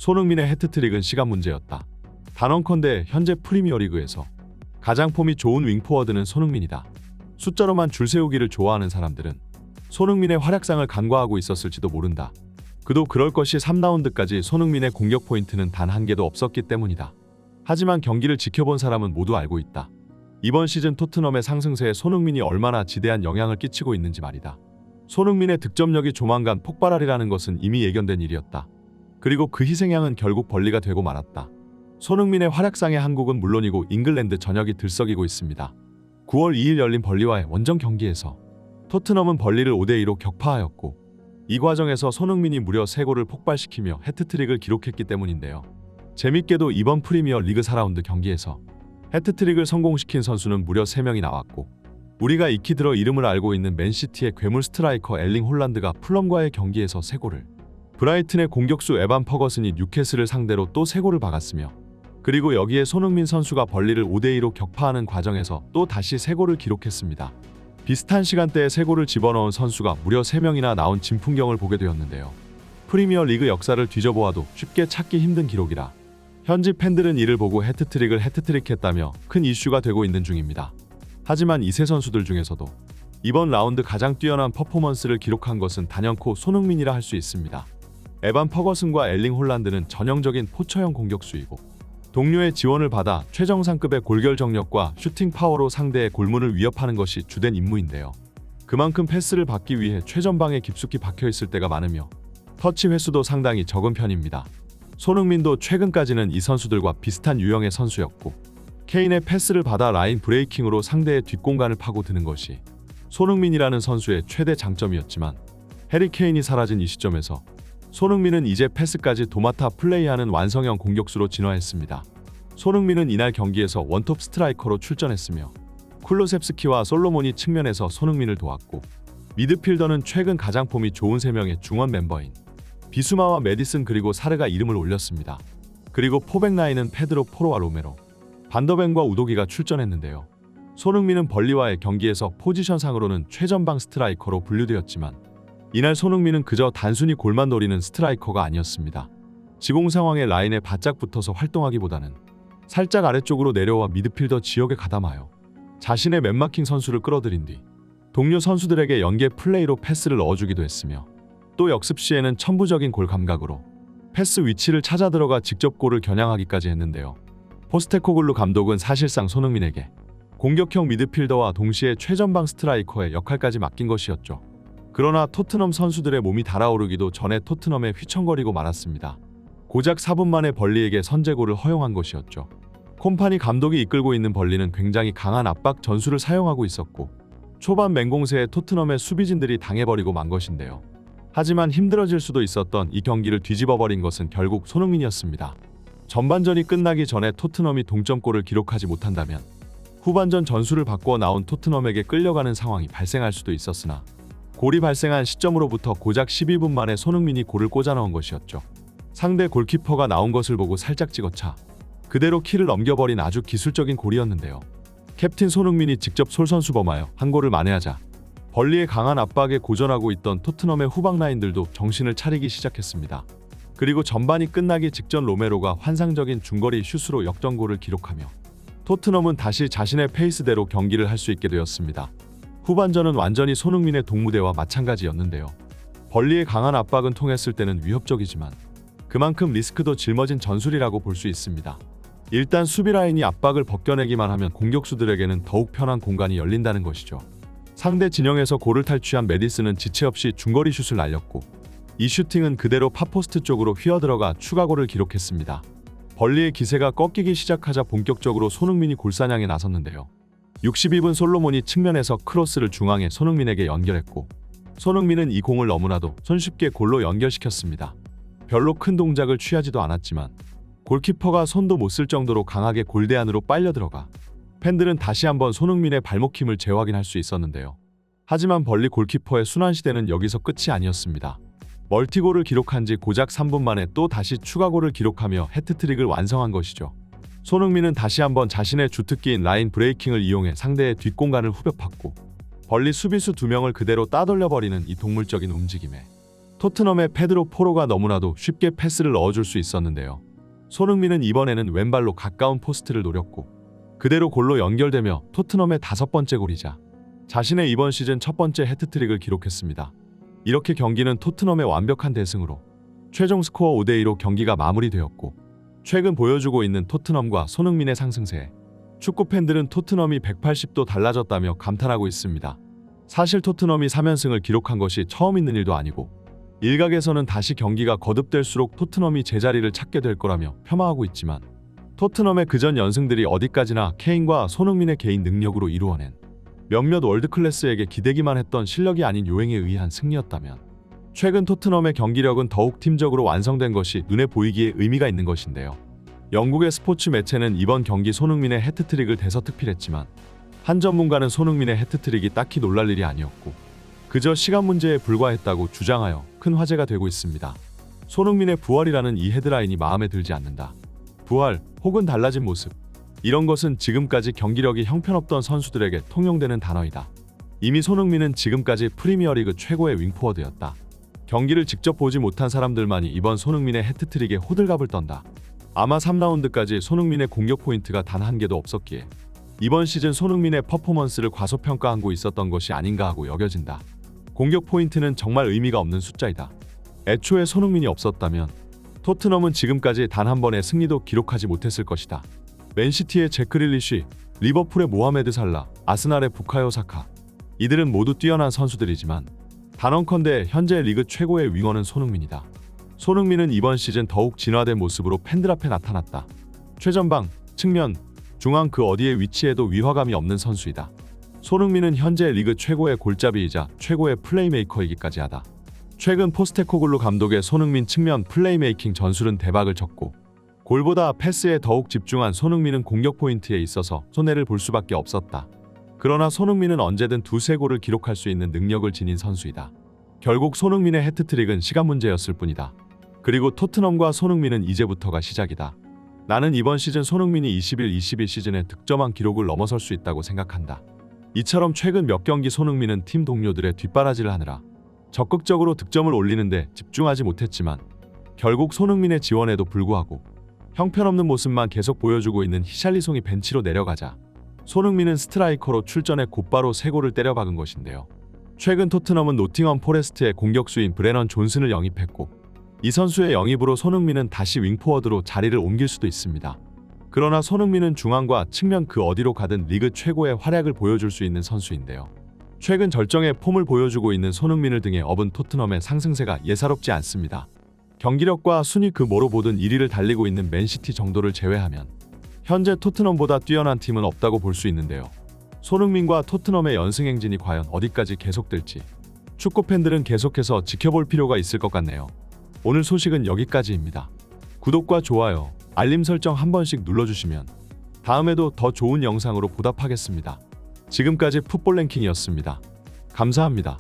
손흥민의 해트트릭은 시간 문제였다. 단언컨대 현재 프리미어리그에서 가장 폼이 좋은 윙포워드는 손흥민이다. 숫자로만 줄 세우기를 좋아하는 사람들은 손흥민의 활약상을 간과하고 있었을지도 모른다. 그도 그럴 것이 3라운드까지 손흥민의 공격 포인트는 단 한 개도 없었기 때문이다. 하지만 경기를 지켜본 사람은 모두 알고 있다. 이번 시즌 토트넘의 상승세에 손흥민이 얼마나 지대한 영향을 끼치고 있는지 말이다. 손흥민의 득점력이 조만간 폭발하리라는 것은 이미 예견된 일이었다. 그리고 그 희생양은 결국 벌리가 되고 말았다. 손흥민의 활약상의 한국은 물론이고 잉글랜드 전역이 들썩이고 있습니다. 9월 2일 열린 벌리와의 원정 경기에서 토트넘은 벌리를 5대2로 격파하였고 이 과정에서 손흥민이 무려 3골을 폭발시키며 해트트릭을 기록했기 때문인데요. 재밌게도 이번 프리미어 리그 4라운드 경기에서 해트트릭을 성공시킨 선수는 무려 3명이 나왔고 우리가 익히 들어 이름을 알고 있는 맨시티의 괴물 스트라이커 엘링 홀란드가 풀럼과의 경기에서 3골을, 브라이튼의 공격수 에반 퍼거슨이 뉴캐슬을 상대로 또 3골을 박았으며 그리고 여기에 손흥민 선수가 벌리를 5대2로 격파하는 과정에서 또 다시 3골을 기록했습니다. 비슷한 시간대에 3골을 집어넣은 선수가 무려 3명이나 나온 진풍경을 보게 되었는데요. 프리미어 리그 역사를 뒤져보아도 쉽게 찾기 힘든 기록이라 현지 팬들은 이를 보고 해트트릭을 해트트릭했다며 큰 이슈가 되고 있는 중입니다. 하지만 이 세 선수들 중에서도 이번 라운드 가장 뛰어난 퍼포먼스를 기록한 것은 단연코 손흥민이라 할 수 있습니다. 에반 퍼거슨과 엘링 홀란드는 전형적인 포처형 공격수이고 동료의 지원을 받아 최정상급의 골결정력과 슈팅 파워로 상대의 골문을 위협하는 것이 주된 임무인데요. 그만큼 패스를 받기 위해 최전방에 깊숙이 박혀있을 때가 많으며 터치 횟수도 상당히 적은 편입니다. 손흥민도 최근까지는 이 선수들과 비슷한 유형의 선수였고 케인의 패스를 받아 라인 브레이킹으로 상대의 뒷공간을 파고드는 것이 손흥민이라는 선수의 최대 장점이었지만 해리 케인이 사라진 이 시점에서 손흥민은 이제 패스까지 도맡아 플레이하는 완성형 공격수로 진화했습니다. 손흥민은 이날 경기에서 원톱 스트라이커로 출전했으며 쿨루셉스키와 솔로몬이 측면에서 손흥민을 도왔고 미드필더는 최근 가장 폼이 좋은 3명의 중원 멤버인 비수마와 메디슨 그리고 사르가 이름을 올렸습니다. 그리고 포백 라인은 페드로 포로와 로메로, 반더벤과 우도기가 출전했는데요. 손흥민은 벌리와의 경기에서 포지션상으로는 최전방 스트라이커로 분류되었지만 이날 손흥민은 그저 단순히 골만 노리는 스트라이커가 아니었습니다. 지공 상황에 라인에 바짝 붙어서 활동하기보다는 살짝 아래쪽으로 내려와 미드필더 지역에 가담하여 자신의 맨마킹 선수를 끌어들인 뒤 동료 선수들에게 연계 플레이로 패스를 넣어주기도 했으며 또 역습 시에는 천부적인 골 감각으로 패스 위치를 찾아 들어가 직접 골을 겨냥하기까지 했는데요. 포스테코글루 감독은 사실상 손흥민에게 공격형 미드필더와 동시에 최전방 스트라이커의 역할까지 맡긴 것이었죠. 그러나 토트넘 선수들의 몸이 달아오르기도 전에 토트넘에 휘청거리고 말았습니다. 고작 4분 만에 벌리에게 선제골을 허용한 것이었죠. 콤파니 감독이 이끌고 있는 벌리는 굉장히 강한 압박 전술을 사용하고 있었고 초반 맹공세에 토트넘의 수비진들이 당해버리고 만 것인데요. 하지만 힘들어질 수도 있었던 이 경기를 뒤집어버린 것은 결국 손흥민이었습니다. 전반전이 끝나기 전에 토트넘이 동점골을 기록하지 못한다면 후반전 전술을 바꾸어 나온 토트넘에게 끌려가는 상황이 발생할 수도 있었으나 골이 발생한 시점으로부터 고작 12분 만에 손흥민이 골을 꽂아 넣은 것이었죠. 상대 골키퍼가 나온 것을 보고 살짝 찍어차 그대로 키를 넘겨버린 아주 기술적인 골이었는데요. 캡틴 손흥민이 직접 솔선수범하여 한 골을 만회하자 벌리의 강한 압박에 고전하고 있던 토트넘의 후방 라인들도 정신을 차리기 시작했습니다. 그리고 전반이 끝나기 직전 로메로가 환상적인 중거리 슛으로 역전골을 기록하며 토트넘은 다시 자신의 페이스대로 경기를 할 수 있게 되었습니다. 후반전은 완전히 손흥민의 동무대와 마찬가지였는데요. 벌리의 강한 압박은 통했을 때는 위협적이지만 그만큼 리스크도 짊어진 전술이라고 볼 수 있습니다. 일단 수비 라인이 압박을 벗겨내기만 하면 공격수들에게는 더욱 편한 공간이 열린다는 것이죠. 상대 진영에서 골을 탈취한 메디슨은 지체 없이 중거리 슛을 날렸고 이 슈팅은 그대로 팝포스트 쪽으로 휘어들어가 추가골을 기록했습니다. 벌리의 기세가 꺾이기 시작하자 본격적으로 손흥민이 골사냥에 나섰는데요. 62분 솔로몬이 측면에서 크로스를 중앙에 손흥민에게 연결했고 손흥민은 이 공을 너무나도 손쉽게 골로 연결시켰습니다. 별로 큰 동작을 취하지도 않았지만 골키퍼가 손도 못 쓸 정도로 강하게 골대 안으로 빨려 들어가 팬들은 다시 한번 손흥민의 발목 힘을 재확인할 수 있었는데요. 하지만 벌리 골키퍼의 순환 시대는 여기서 끝이 아니었습니다. 멀티골을 기록한 지 고작 3분 만에 또 다시 추가골을 기록하며 해트트릭을 완성한 것이죠. 손흥민은 다시 한번 자신의 주특기인 라인 브레이킹을 이용해 상대의 뒷공간을 후벼 팠고 벌리 수비수 2명을 그대로 따돌려버리는 이 동물적인 움직임에 토트넘의 페드로 포로가 너무나도 쉽게 패스를 넣어줄 수 있었는데요. 손흥민은 이번에는 왼발로 가까운 포스트를 노렸고 그대로 골로 연결되며 토트넘의 5번째 골이자 자신의 이번 시즌 첫 번째 해트트릭을 기록했습니다. 이렇게 경기는 토트넘의 완벽한 대승으로 최종 스코어 5대2로 경기가 마무리되었고 최근 보여주고 있는 토트넘과 손흥민의 상승세에 축구 팬들은 토트넘이 180도 달라졌다며 감탄하고 있습니다. 사실 토트넘이 3연승을 기록한 것이 처음 있는 일도 아니고 일각에서는 다시 경기가 거듭될수록 토트넘이 제자리를 찾게 될 거라며 폄하하고 있지만 토트넘의 그전 연승들이 어디까지나 케인과 손흥민의 개인 능력으로 이루어낸 몇몇 월드클래스에게 기대기만 했던 실력이 아닌 요행에 의한 승리였다면 최근 토트넘의 경기력은 더욱 팀적으로 완성된 것이 눈에 보이기에 의미가 있는 것인데요. 영국의 스포츠 매체는 이번 경기 손흥민의 해트트릭을 대서특필했지만 한 전문가는 손흥민의 해트트릭이 딱히 놀랄 일이 아니었고 그저 시간 문제에 불과했다고 주장하여 큰 화제가 되고 있습니다. 손흥민의 부활이라는 이 헤드라인이 마음에 들지 않는다. 부활 혹은 달라진 모습, 이런 것은 지금까지 경기력이 형편없던 선수들에게 통용되는 단어이다. 이미 손흥민은 지금까지 프리미어리그 최고의 윙포워드였다. 경기를 직접 보지 못한 사람들만이 이번 손흥민의 해트트릭에 호들갑을 떤다. 아마 3라운드까지 손흥민의 공격 포인트가 단 한 개도 없었기에 이번 시즌 손흥민의 퍼포먼스를 과소평가하고 있었던 것이 아닌가 하고 여겨진다. 공격 포인트는 정말 의미가 없는 숫자이다. 애초에 손흥민이 없었다면 토트넘은 지금까지 단 한 번의 승리도 기록하지 못했을 것이다. 맨시티의 제크 릴리시, 리버풀의 모하메드 살라, 아스날의 부카요 사카, 이들은 모두 뛰어난 선수들이지만 단언컨대 현재 리그 최고의 윙어는 손흥민이다. 손흥민은 이번 시즌 더욱 진화된 모습으로 팬들 앞에 나타났다. 최전방, 측면, 중앙 그 어디에 위치해도 위화감이 없는 선수이다. 손흥민은 현재 리그 최고의 골잡이이자 최고의 플레이메이커이기까지 하다. 최근 포스테코글루 감독의 손흥민 측면 플레이메이킹 전술은 대박을 쳤고 골보다 패스에 더욱 집중한 손흥민은 공격 포인트에 있어서 손해를 볼 수밖에 없었다. 그러나 손흥민은 언제든 두세 골을 기록할 수 있는 능력을 지닌 선수이다. 결국 손흥민의 해트트릭은 시간 문제였을 뿐이다. 그리고 토트넘과 손흥민은 이제부터가 시작이다. 나는 이번 시즌 손흥민이 21 시즌에 득점한 기록을 넘어설 수 있다고 생각한다. 이처럼 최근 몇 경기 손흥민은 팀 동료들의 뒷바라지를 하느라 적극적으로 득점을 올리는데 집중하지 못했지만 결국 손흥민의 지원에도 불구하고 형편없는 모습만 계속 보여주고 있는 히샬리송이 벤치로 내려가자 손흥민은 스트라이커로 출전해 곧바로 3골을 때려박은 것인데요. 최근 토트넘은 노팅엄 포레스트의 공격수인 브레넌 존슨을 영입했고 이 선수의 영입으로 손흥민은 다시 윙포워드로 자리를 옮길 수도 있습니다. 그러나 손흥민은 중앙과 측면 그 어디로 가든 리그 최고의 활약을 보여줄 수 있는 선수인데요. 최근 절정의 폼을 보여주고 있는 손흥민을 등에 업은 토트넘의 상승세가 예사롭지 않습니다. 경기력과 순위 그 뭐로 보든 1위를 달리고 있는 맨시티 정도를 제외하면 현재 토트넘보다 뛰어난 팀은 없다고 볼 수 있는데요. 손흥민과 토트넘의 연승 행진이 과연 어디까지 계속될지 축구 팬들은 계속해서 지켜볼 필요가 있을 것 같네요. 오늘 소식은 여기까지입니다. 구독과 좋아요, 알림 설정 한 번씩 눌러주시면 다음에도 더 좋은 영상으로 보답하겠습니다. 지금까지 풋볼 랭킹이었습니다. 감사합니다.